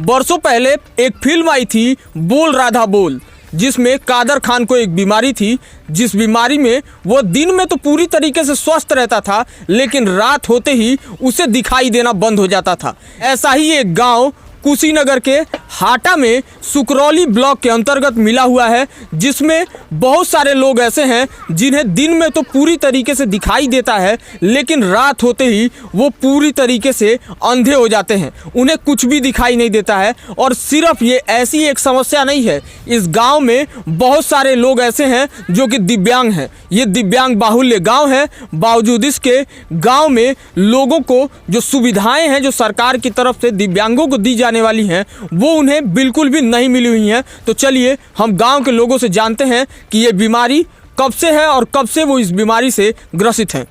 बरसों पहले एक फिल्म आई थी बोल राधा बोल, जिसमें कादर खान को एक बीमारी थी, जिस बीमारी में वो दिन में तो पूरी तरीके से स्वस्थ रहता था, लेकिन रात होते ही उसे दिखाई देना बंद हो जाता था। ऐसा ही एक गांव कुशीनगर के हाटा में सुकरौली ब्लॉक के अंतर्गत मिला हुआ है, जिसमें बहुत सारे लोग ऐसे हैं जिन्हें दिन में तो पूरी तरीके से दिखाई देता है, लेकिन रात होते ही वो पूरी तरीके से अंधे हो जाते हैं, उन्हें कुछ भी दिखाई नहीं देता है। और सिर्फ ये ऐसी एक समस्या नहीं है, इस गांव में बहुत सारे लोग ऐसे हैं जो कि दिव्यांग हैं। ये दिव्यांग बाहुल्य गाँव है, बावजूद इसके गाँव में लोगों को जो सुविधाएँ हैं जो सरकार की तरफ से दिव्यांगों को दी वाली हैं, वो उन्हें बिल्कुल भी नहीं मिली हुई हैं। तो चलिए हम गांव के लोगों से जानते हैं कि ये बीमारी कब से है और कब से वो इस बीमारी से ग्रसित हैं।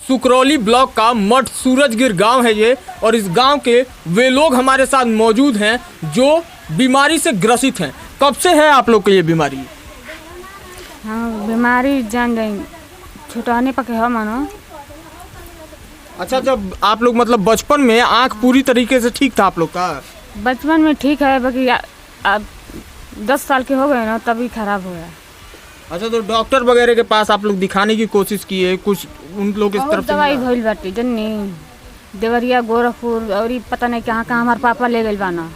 सुकरौली ब्लॉक का मठ सूरजगिर गांव है ये, और इस गांव के वे लोग हमारे साथ मौजूद हैं जो बीमारी से ग्रसित हैं। कब से है आप लोग को ये बीमारी? हाँ, बीमारी जान जाए छुटाने पके है मानो। अच्छा, जब आप लोग मतलब बचपन में आँख पूरी तरीके से ठीक था आप लोग का? बचपन में ठीक है, बाकी अब 10 साल के हो गए ना तभी खराब हो गया। अच्छा, तो डॉक्टर वगैरह के पास आप लोग दिखाने की कोशिश किए? कुछ उन लोग इस तरफ दवाई भइल बाटे जन्नी देवरिया गोरखपुर और पता नहीं कहाँ कहाँ हमारे पापा ले गए बाना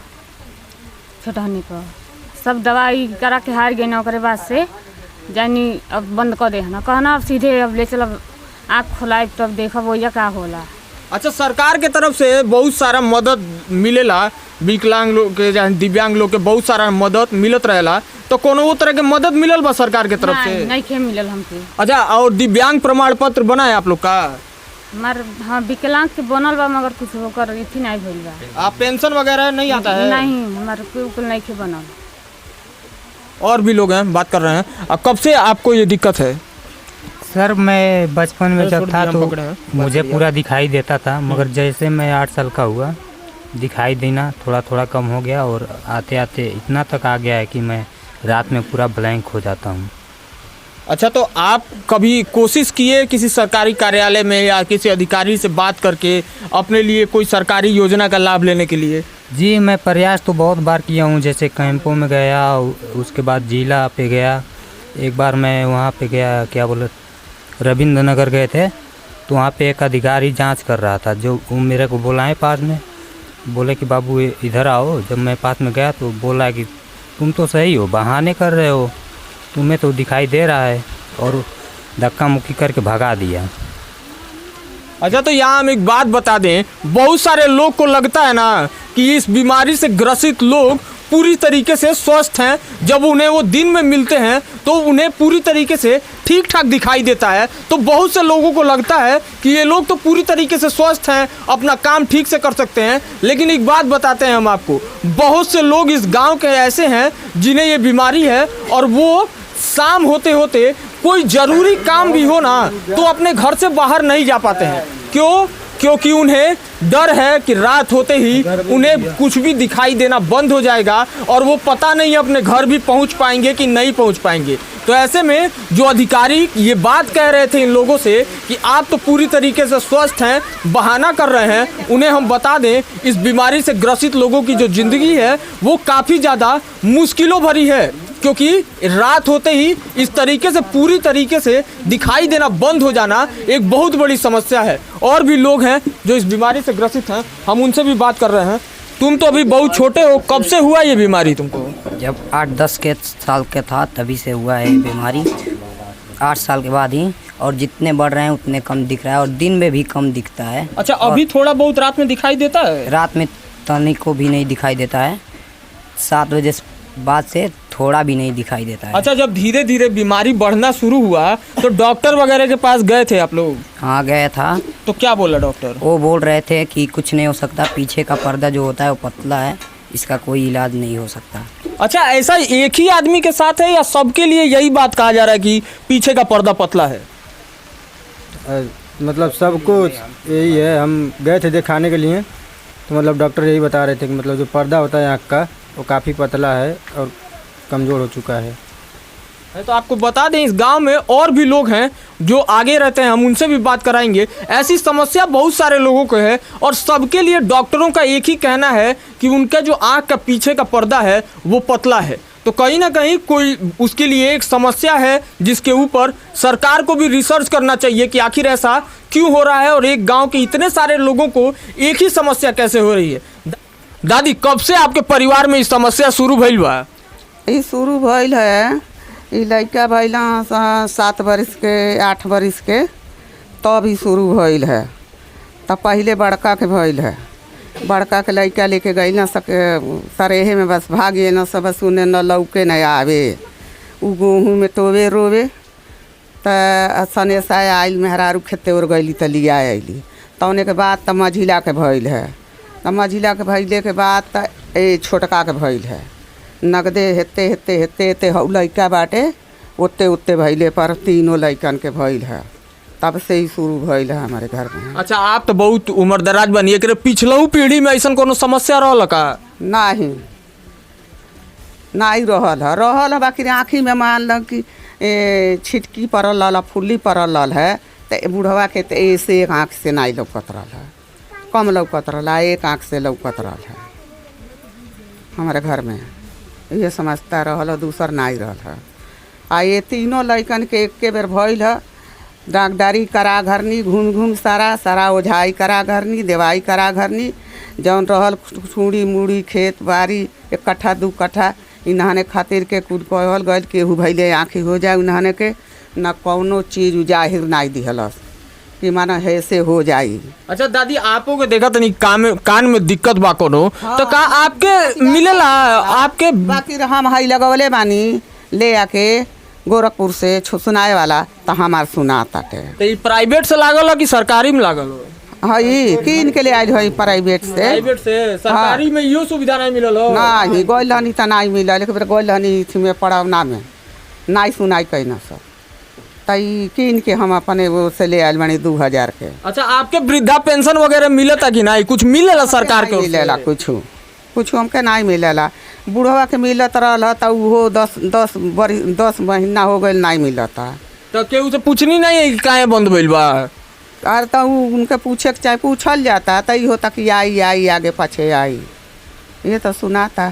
छुटाने पर, सब दवाई करा के हार गए ना। ओकरे बाद से जानी अब बंद कर दे ना, कहना अब सीधे अब ले चलब आँख खोलाए तब देखब वही का होला। अच्छा, सरकार के तरफ से बहुत सारा मदद मिलेला, विकलांग लोग के दिव्यांग लोग के बहुत सारा मदद मिलत रहेला, तो कोनो वो तरह के मदद मिलल बा सरकार के तरफ से? नहीं के मिलल हमके। अच्छा, और दिव्यांग प्रमाण पत्र बना है आप लोग का? हमार हाँ विकलांग के बनल बा, मगर कुछ होकर इथी नहीं भइल बा। आप पेंशन वगैरह नहीं आता है? नहीं, हमारे बिल्कुल नहीं के बनल। और भी लोग हैं, बात कर रहे हैं। अब कब से आपको ये दिक्कत है? सर मैं बचपन में जब था तो मुझे पूरा दिखाई देता था, मगर जैसे मैं 8 साल का हुआ दिखाई देना थोड़ा थोड़ा कम हो गया, और आते आते इतना तक आ गया है कि मैं रात में पूरा ब्लैंक हो जाता हूँ। अच्छा, तो आप कभी कोशिश किए किसी सरकारी कार्यालय में या किसी अधिकारी से बात करके अपने लिए कोई सरकारी योजना का लाभ लेने के लिए? जी, मैं प्रयास तो बहुत बार किया हूँ, जैसे कैंपों में गया, उसके बाद जिला पे गया। एक बार मैं वहाँ पे गया, क्या बोले, रविंद्र नगर गए थे, तो वहाँ पे एक अधिकारी जांच कर रहा था, जो वो मेरे को बुलाए पास में, बोले कि बाबू इधर आओ। जब मैं पास में गया तो बोला कि तुम तो सही हो, बहाने कर रहे हो, तुम्हें तो दिखाई दे रहा है, और धक्का मुक्की करके भगा दिया। अच्छा, तो यहाँ हम एक बात बता दें, बहुत सारे लोग को लगता है ना कि इस बीमारी से ग्रसित लोग पूरी तरीके से स्वस्थ हैं, जब उन्हें वो दिन में मिलते हैं तो उन्हें पूरी तरीके से ठीक ठाक दिखाई देता है। तो बहुत से लोगों को लगता है कि ये लोग तो पूरी तरीके से स्वस्थ हैं, अपना काम ठीक से कर सकते हैं। लेकिन एक बात बताते हैं हम आपको, बहुत से लोग इस गांव के ऐसे हैं जिन्हें ये बीमारी है, और वो शाम होते होते कोई ज़रूरी काम भी हो ना तो अपने घर से बाहर नहीं जा पाते हैं। क्यों? क्योंकि उन्हें डर है कि रात होते ही उन्हें कुछ भी दिखाई देना बंद हो जाएगा, और वो पता नहीं अपने घर भी पहुंच पाएंगे कि नहीं पहुंच पाएंगे। तो ऐसे में जो अधिकारी ये बात कह रहे थे इन लोगों से कि आप तो पूरी तरीके से स्वस्थ हैं, बहाना कर रहे हैं, उन्हें हम बता दें इस बीमारी से ग्रसित लोगों की जो ज़िंदगी है वो काफ़ी ज़्यादा मुश्किलों भरी है, क्योंकि रात होते ही इस तरीके से पूरी तरीके से दिखाई देना बंद हो जाना एक बहुत बड़ी समस्या है। और भी लोग हैं जो इस बीमारी से ग्रसित हैं, हम उनसे भी बात कर रहे हैं। तुम तो अभी बहुत छोटे हो, कब से हुआ ये बीमारी तुमको? जब 8-10 के साल के था तभी से हुआ है बीमारी, 8 साल के बाद ही, और जितने बढ़ रहे हैं उतने कम दिख रहा है, और दिन में भी कम दिखता है। अच्छा, अभी थोड़ा बहुत रात में दिखाई देता है? रात में तनिक को भी नहीं दिखाई देता है, 7 बजे बाद से थोड़ा भी नहीं दिखाई देता है। अच्छा, जब धीरे धीरे बीमारी बढ़ना शुरू हुआ तो डॉक्टर वगैरह के पास गए थे आप लोग? हाँ, गया था। तो क्या बोला डॉक्टर? वो बोल रहे थे कि कुछ नहीं हो सकता, पीछे का पर्दा जो होता है वो पतला है, इसका कोई इलाज नहीं हो सकता। अच्छा, ऐसा एक ही आदमी के साथ है या सबके लिए यही बात कहा जा रहा है कि पीछे का पर्दा पतला है? मतलब सबको यही है। हम गए थे दिखाने के लिए, तो मतलब डॉक्टर यही बता रहे थे कि मतलब जो पर्दा होता है आँख का वो काफ़ी पतला है और कमज़ोर हो चुका है। तो आपको बता दें इस गांव में और भी लोग हैं जो आगे रहते हैं, हम उनसे भी बात कराएंगे। ऐसी समस्या बहुत सारे लोगों को है और सबके लिए डॉक्टरों का एक ही कहना है कि उनका जो आँख का पीछे का पर्दा है वो पतला है। तो कहीं ना कहीं कोई उसके लिए एक समस्या है जिसके ऊपर सरकार को भी रिसर्च करना चाहिए कि आखिर ऐसा क्यों हो रहा है और एक गांव के इतने सारे लोगों को एक ही समस्या कैसे हो रही है। दादी, कब से आपके परिवार में इस समस्या शुरू भइल बा? ई शुरू भइल है, ई लड़का भइल 7 बरिस के 8 बरिस के, तब ही शुरू भइल है। तब पहले बड़का के भइल है, बड़का के लड़का लेके गई न सके सरेहे में, बस भागे न सब सुने न लौके न आवे, उ गेहूँ में टोवे रोवे। त सनेसा आइल मेहरारू खेते और गईली त लिया अली, तौने के बाद त मझिला के भइल है। त मझिला के भइले के बाद त ए छोटका के भइल है। नगदे हेते हेते हेते हेते हौ लड़का बाटे ओते ओते भइले पर तीनों लड़कन के भइल है। तब से ही शुरू भइल है हमारे घर में। अच्छा, आप तो बहुत उम्र दराज बनिए कि पिछलहू पीढ़ी में ऐसा कोनो समस्या रहल का? नहीं रहल है बाकी आँखी में मान लो कि छिटकी पड़ल रहा, फुल्ली पड़ल रहा है, तो बूढ़वा के तो ऐसे एक आँख से नहीं लौकत रहा है, कम लौकत रहा, एक आँख से लौकत रहा है हमारे घर में। ये समझता रहल, दूसर नहीं रहल है। आ ये तीनों लड़कन के एक बेर भइल है, डॉक्टरी करा घरनी, घूम घूम सारा ओझाई करा घरनी, दवाई करा घरनी, जौन रहल छुड़ी मुड़ी खेत बाड़ी 1 कट्ठा 2 कट्ठा इन्हाने खातिर के कुल कहल गल केहू भैले आँखी हो जाए उन्हाने के, न कौनो चीज़ जाहिर नहीं दिहलस कि माना ऐसे हो जाई। अच्छा दादी, आपो के देखा तनी कान में दिक्कत बा कोनो, तो का आपके मिलेला? आपके बाकी हम हई लगवले बानी ले आके गोरखपुर से सुनाए वाला, तो हमार सुनाता के। तो ये प्राइवेट से लागल हो कि सरकारी में लागल हो? हई किन के ले आयल हई प्राइवेट से। प्राइवेट से? सरकारी में यो सुविधा नहीं मिलल हो? नहीं गइल हनी तो नहीं मिलल, लेकिन गइल हनी थी में पड़ावना में नहीं सुनाई कहीं ना सब, तई किन के हम अपने वो से ले आयल बनी 2000 के। अच्छा, आपके वृद्धा पेंशन वगैरह मिलता कि नहीं? कुछ मिलेला सरकार के? मिलेला कुछ हमके नहीं मिलेला। बूढ़वा के मिलत रहल तो वो 10 महीना हो गए नहीं मिलता। तो केहू से पूछनी नहीं है कि काहे बंद भइल बा? अरे तो उनके पूछे के चाहे पूछल जाता, तो ये होता कि आई आगे पीछे आई, ये तो सुनाता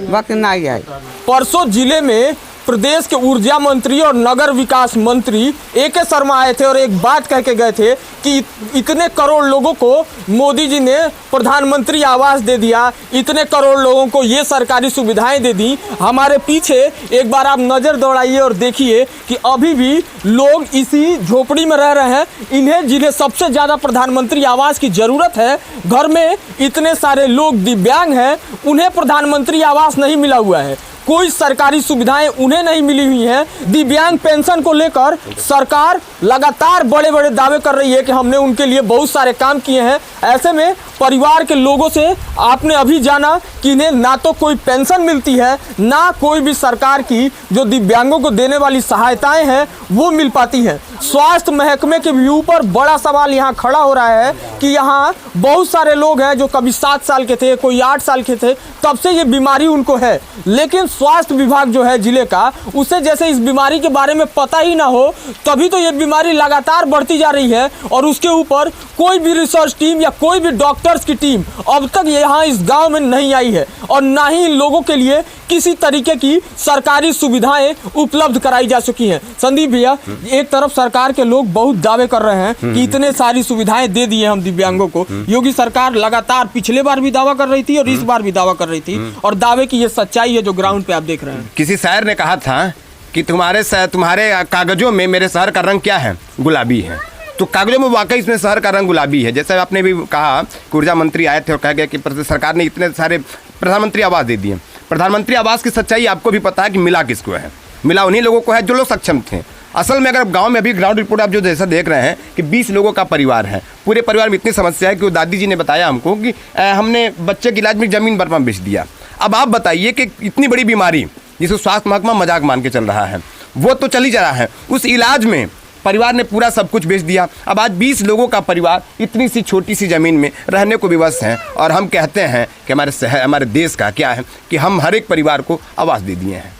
बाकी नहीं आई। परसों जिले में प्रदेश के ऊर्जा मंत्री और नगर विकास मंत्री AK शर्मा आए थे और एक बात कह के गए थे कि इतने करोड़ लोगों को मोदी जी ने प्रधानमंत्री आवास दे दिया, इतने करोड़ लोगों को ये सरकारी सुविधाएं दे दी। हमारे पीछे एक बार आप नज़र दौड़ाइए और देखिए कि अभी भी लोग इसी झोपड़ी में रह रहे हैं। इन्हें जिन्हें सबसे ज़्यादा प्रधानमंत्री आवास की ज़रूरत है, घर में इतने सारे लोग दिव्यांग हैं, उन्हें प्रधानमंत्री आवास नहीं मिला हुआ है, कोई सरकारी सुविधाएं उन्हें नहीं मिली हुई हैं। दिव्यांग पेंशन को लेकर सरकार लगातार बड़े बड़े दावे कर रही है कि हमने उनके लिए बहुत सारे काम किए हैं। ऐसे में परिवार के लोगों से आपने अभी जाना कि इन्हें ना तो कोई पेंशन मिलती है, ना कोई भी सरकार की जो दिव्यांगों को देने वाली सहायताएं हैं वो मिल पाती हैं। स्वास्थ्य महकमे के भी ऊपर बड़ा सवाल यहाँ खड़ा हो रहा है कि यहाँ बहुत सारे लोग हैं जो कभी 7 साल के थे, कोई 8 साल के थे, तब से ये बीमारी उनको है, लेकिन स्वास्थ्य विभाग जो है जिले का, उसे जैसे इस बीमारी के बारे में पता ही ना हो, तभी तो ये बीमारी लगातार बढ़ती जा रही है और उसके ऊपर कोई भी रिसर्च टीम या कोई भी डॉक्टर्स की टीम अब तक यहाँ इस गांव में नहीं आई है और ना ही इन लोगों के लिए किसी तरीके की सरकारी सुविधाएं उपलब्ध कराई जा चुकी हैं। संदीप भैया, एक तरफ सरकार के लोग बहुत दावे कर रहे हैं कि इतने सारी सुविधाएं दे दी हैं हम दिव्यांगों को। योगी सरकार लगातार पिछले बार भी दावा कर रही थी और इस बार भी दावा कर रही थी, और दावे की ये सच्चाई है जो ग्राउंड पे आप देख रहे हैं। किसी शायर ने कहा था कि तुम्हारे कागजों में मेरे शहर का रंग क्या है? गुलाबी है। तो कागजों में वाकई इसमें शहर का रंग गुलाबी है। जैसे आपने भी कहा कि ऊर्जा मंत्री आए थे और कहा गया कि सरकार ने इतने सारे प्रधानमंत्री आवास दे दिए। प्रधानमंत्री आवास की सच्चाई आपको भी पता है कि मिला किसको है? मिला उन्हीं लोगों को है जो लोग सक्षम थे। असल में अगर गांव में अभी ग्राउंड रिपोर्ट आप जो जैसा देख रहे हैं कि 20 लोगों का परिवार है, पूरे परिवार में इतनी समस्या है कि वो दादी जी ने बताया हमको कि हमने बच्चे के इलाज में ज़मीन बर्मा बेच दिया। अब आप बताइए कि इतनी बड़ी बीमारी जिसको स्वास्थ्य महकमा मजाक मान के चल रहा है, वो तो चल ही जा रहा है, उस इलाज में परिवार ने पूरा सब कुछ बेच दिया। अब आज 20 लोगों का परिवार इतनी सी छोटी सी ज़मीन में रहने को विवश हैं, और हम कहते हैं कि हमारे शहर, हमारे देश का क्या है कि हम हर एक परिवार को आवास दे दिए हैं।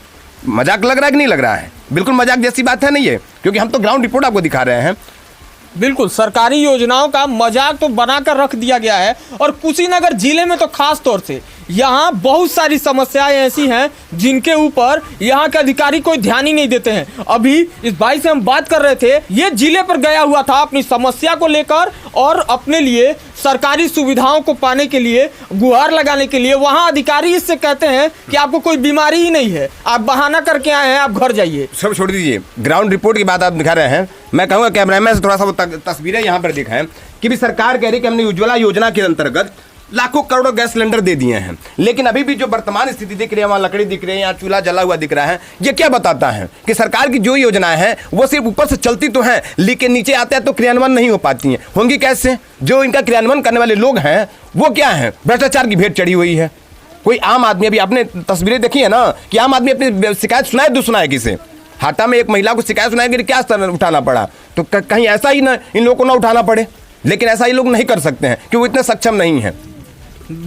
मजाक लग रहा है कि नहीं लग रहा है? बिल्कुल मजाक जैसी बात है नहीं है, क्योंकि हम तो ग्राउंड रिपोर्ट आपको दिखा रहे हैं। बिल्कुल सरकारी योजनाओं का मजाक तो बनाकर रख दिया गया है। और कुशीनगर जिले में तो खास तौर से यहाँ बहुत सारी समस्याएं ऐसी हैं जिनके ऊपर यहाँ के अधिकारी कोई ध्यान ही नहीं देते हैं। अभी इस भाई से हम बात कर रहे थे, ये जिले पर गया हुआ था अपनी समस्या को लेकर और अपने लिए सरकारी सुविधाओं को पाने के लिए, गुहार लगाने के लिए। वहाँ अधिकारी इससे कहते हैं कि आपको कोई बीमारी ही नहीं है, आप बहाना करके आए हैं, आप घर जाइए। सब छोड़ दीजिए, ग्राउंड रिपोर्ट की बात आप दिखा रहे हैं। मैं कहूँगा कैमरामैन से थोड़ा सा वो तस्वीरें यहाँ पर दिखाएं कि भी सरकार कह रही है कि हमने उज्ज्वला योजना के अंतर्गत लाखों करोड़ों गैस सिलेंडर दे दिए हैं, लेकिन अभी भी जो वर्तमान स्थिति दिख रही है, वहाँ लकड़ी दिख रही है, यहाँ चूल्हा जला हुआ दिख रहा है। ये क्या बताता है कि सरकार की जो योजनाएं हैं वो सिर्फ ऊपर से चलती तो हैं, लेकिन नीचे आते हैं तो क्रियान्वयन नहीं हो पाती हैं। होंगी कैसे? जो इनका क्रियान्वयन करने वाले लोग हैं वो क्या है? भ्रष्टाचार की भेंट चढ़ी हुई है। कोई आम आदमी, अभी आपने तस्वीरें देखी है ना कि आम आदमी अपनी शिकायत सुनाए तो सुनाए किसे? हाटा में एक महिला को शिकायत सुनाए कि क्या स्तर उठाना पड़ा, तो कहीं ऐसा ही ना इन लोगों को ना उठाना पड़े, लेकिन ऐसा ही लोग नहीं कर सकते हैं कि वो इतने सक्षम नहीं हैं।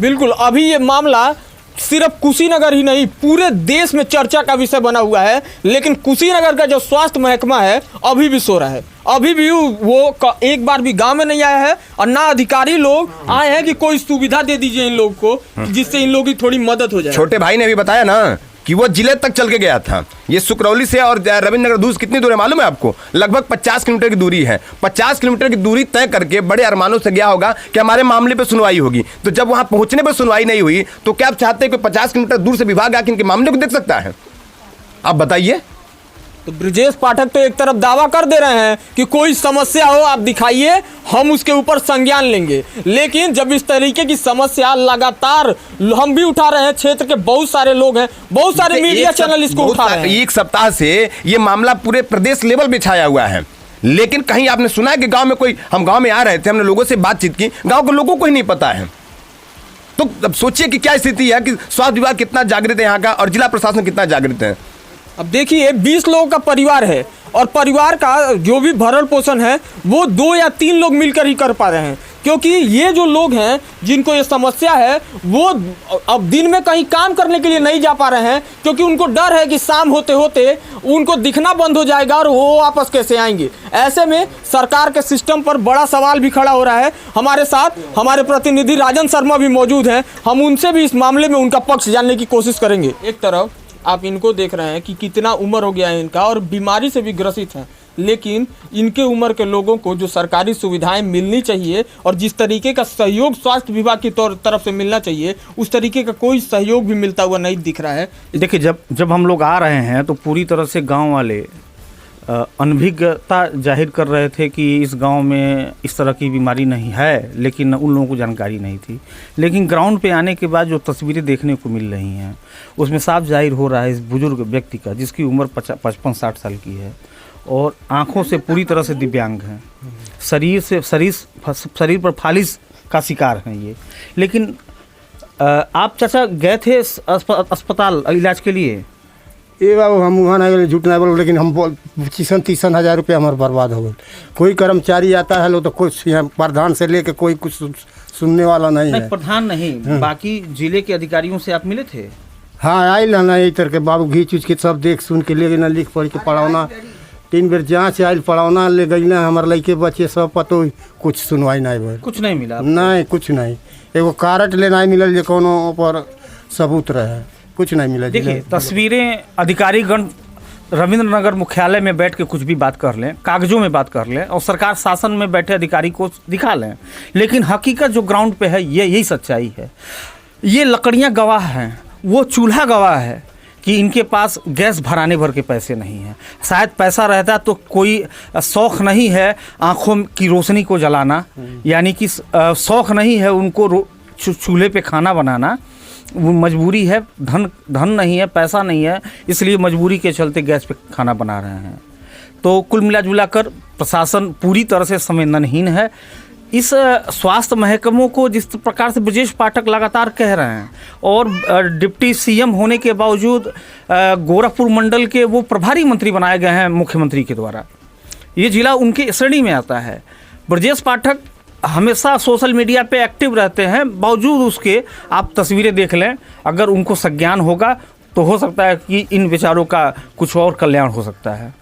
बिल्कुल, अभी ये मामला सिर्फ कुशीनगर ही नहीं पूरे देश में चर्चा का विषय बना हुआ है, लेकिन कुशीनगर का जो स्वास्थ्य महकमा है अभी भी सो रहा है। अभी भी वो एक बार भी गांव में नहीं आया है और ना अधिकारी लोग आए हैं कि कोई सुविधा दे दीजिए इन लोग को, जिससे इन लोगों की थोड़ी मदद हो जाए। छोटे भाई ने भी बताया ना कि वो जिले तक चल के गया था। ये सुकरौली से और रविंद्र नगर दूर कितनी दूर है मालूम है आपको? लगभग 50 किलोमीटर की दूरी है। 50 किलोमीटर की दूरी तय करके बड़े अरमानों से गया होगा कि हमारे मामले पे सुनवाई होगी। तो जब वहां पहुंचने पर सुनवाई नहीं हुई तो क्या आप चाहते हैं कि 50 किलोमीटर दूर से विभाग आके इनके मामले को देख सकता है? आप बताइए। तो ब्रजेश पाठक तो एक तरफ दावा कर दे रहे हैं कि कोई समस्या हो आप दिखाइए, हम उसके ऊपर संज्ञान लेंगे, लेकिन जब इस तरीके की समस्या लगातार हम भी उठा रहे हैं, क्षेत्र के बहुत सारे लोग हैं, बहुत सारे मीडिया चैनल इसको उठा रहे हैं। एक सप्ताह से ये मामला पूरे प्रदेश लेवल पे छाया हुआ है, लेकिन कहीं आपने सुना है कि गांव में कोई? हम गांव में आ रहे थे, हमने लोगों से बातचीत की, गांव के लोगों को ही नहीं पता है। तो अब सोचिए कि क्या स्थिति है कि स्वास्थ्य विभाग कितना जागृत है यहाँ का और जिला प्रशासन कितना जागृत है। अब देखिए 20 लोगों का परिवार है और परिवार का जो भी भरण पोषण है वो 2 या 3 लोग मिलकर ही कर पा रहे हैं, क्योंकि ये जो लोग हैं जिनको ये समस्या है वो अब दिन में कहीं काम करने के लिए नहीं जा पा रहे हैं, क्योंकि उनको डर है कि शाम होते होते उनको दिखना बंद हो जाएगा और वो वापस कैसे आएंगे। ऐसे में सरकार के सिस्टम पर बड़ा सवाल भी खड़ा हो रहा है। हमारे साथ हमारे प्रतिनिधि राजन शर्मा भी मौजूद हैं, हम उनसे भी इस मामले में उनका पक्ष जानने की कोशिश करेंगे। एक तरफ आप इनको देख रहे हैं कि कितना उम्र हो गया है इनका और बीमारी से भी ग्रसित हैं, लेकिन इनके उम्र के लोगों को जो सरकारी सुविधाएं मिलनी चाहिए और जिस तरीके का सहयोग स्वास्थ्य विभाग की तरफ से मिलना चाहिए उस तरीके का कोई सहयोग भी मिलता हुआ नहीं दिख रहा है। देखिए, जब हम लोग आ रहे हैं तो पूरी तरह से गांव वाले अनभिज्ञता जाहिर कर रहे थे कि इस गांव में इस तरह की बीमारी नहीं है, लेकिन उन लोगों को जानकारी नहीं थी। लेकिन ग्राउंड पे आने के बाद जो तस्वीरें देखने को मिल रही हैं उसमें साफ जाहिर हो रहा है इस बुजुर्ग व्यक्ति का, जिसकी उम्र 55-60 साल की है और आँखों से पूरी तरह से दिव्यांग हैं, शरीर पर फालिश का शिकार हैं ये। लेकिन आप चाचा गए थे अस्पताल इलाज के लिए? ये बाबू हम वहाँ नहीं बोले, झूठ नहीं बोल, लेकिन हम 25-30 हज़ार रुपये हमारे बर्बाद हो गए। कोई कर्मचारी आता है लोग तो कुछ प्रधान से लेके कोई कुछ सुनने वाला नहीं है। प्रधान नहीं, बाकी जिले के अधिकारियों से आप मिले थे? हाँ आयल ना यही तरह के बाबू घींच उच के सब देख सुन के ले गए ना, लिख पढ़ के पढ़ाना 3 बेर जाँच आयल, पढ़ाना ले गई ना, हमारे लड़के बच्चे सब पतो कुछ सुनवाई नहीं भर, कुछ नहीं मिला? नहीं कुछ नहीं, एगो कार्ड ले नहीं मिलल जो कोनो पर सबूत रहे, कुछ नहीं मिला। देखिए तस्वीरें अधिकारीगण रविंद्र नगर मुख्यालय में बैठ के कुछ भी बात कर लें, कागजों में बात कर लें और सरकार शासन में बैठे अधिकारी को दिखा लें, लेकिन हकीकत जो ग्राउंड पे है ये यही सच्चाई है। ये लकड़ियाँ गवाह हैं, वो चूल्हा गवाह है कि इनके पास गैस भराने भर के पैसे नहीं हैं। शायद पैसा रहता तो कोई शौक़ नहीं है आँखों की रोशनी को जलाना, यानी कि शौक़ नहीं है उनको चूल्हे पे खाना बनाना, वो मजबूरी है, धन नहीं है, पैसा नहीं है, इसलिए मजबूरी के चलते गैस पे खाना बना रहे हैं। तो कुल मिला जुला कर प्रशासन पूरी तरह से संवेदनहीन है। इस स्वास्थ्य महकमों को जिस प्रकार से ब्रजेश पाठक लगातार कह रहे हैं और डिप्टी सीएम होने के बावजूद गोरखपुर मंडल के वो प्रभारी मंत्री बनाए गए हैं मुख्यमंत्री के द्वारा, ये जिला उनके श्रेणी में आता है। ब्रजेश पाठक हमेशा सोशल मीडिया पे एक्टिव रहते हैं, बावजूद उसके आप तस्वीरें देख लें, अगर उनको संज्ञान होगा तो हो सकता है कि इन बेचारों का कुछ और कल्याण हो सकता है।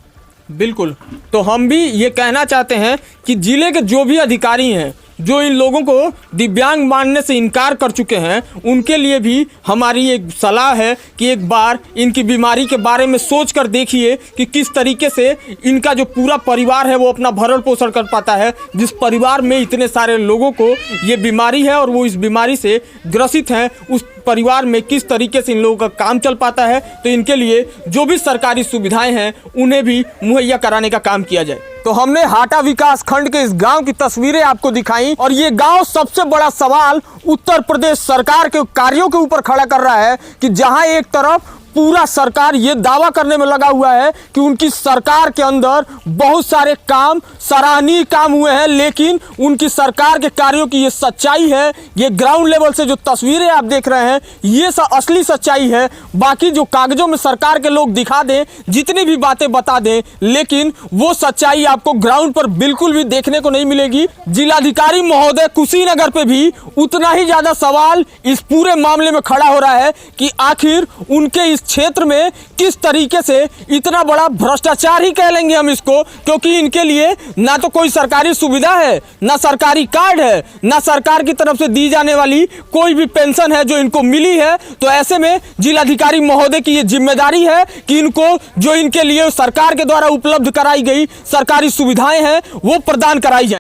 बिल्कुल। तो हम भी ये कहना चाहते हैं कि जिले के जो भी अधिकारी हैं जो इन लोगों को दिव्यांग मानने से इनकार कर चुके हैं, उनके लिए भी हमारी एक सलाह है कि एक बार इनकी बीमारी के बारे में सोच कर देखिए कि किस तरीके से इनका जो पूरा परिवार है वो अपना भरण पोषण कर पाता है। जिस परिवार में इतने सारे लोगों को ये बीमारी है और वो इस बीमारी से ग्रसित हैं, उस परिवार में किस तरीके से इन लोगों का काम चल पाता है। तो इनके लिए जो भी सरकारी सुविधाएं हैं उन्हें भी मुहैया कराने का काम किया जाए। तो हमने हाटा विकास खंड के इस गांव की तस्वीरें आपको दिखाई और ये गांव सबसे बड़ा सवाल उत्तर प्रदेश सरकार के कार्यों के ऊपर खड़ा कर रहा है कि जहां एक तरफ पूरा सरकार ये दावा करने में लगा हुआ है कि उनकी सरकार के अंदर बहुत सारे काम सराहनीय काम हुए हैं, लेकिन उनकी सरकार के कार्यों की ये सच्चाई है, ये ग्राउंड लेवल से जो तस्वीरें आप देख रहे हैं ये असली सच्चाई है। बाकी जो कागजों में सरकार के लोग दिखा दें, जितनी भी बातें बता दें, लेकिन वो सच्चाई आपको ग्राउंड पर बिल्कुल भी देखने को नहीं मिलेगी। जिलाधिकारी महोदय कुशीनगर पे भी उतना ही ज्यादा सवाल इस पूरे मामले में खड़ा हो रहा है कि आखिर उनके इस क्षेत्र में किस तरीके से इतना बड़ा भ्रष्टाचार ही कह लेंगे हम इसको, क्योंकि इनके लिए ना तो कोई सरकारी सुविधा है, ना सरकारी कार्ड है, ना सरकार की तरफ से दी जाने वाली कोई भी पेंशन है जो इनको मिली है। तो ऐसे में जिलाधिकारी महोदय की ये जिम्मेदारी है कि इनको जो इनके लिए सरकार के द्वारा उपलब्ध कराई गई सरकारी सुविधाएं हैं वो प्रदान कराई जाए।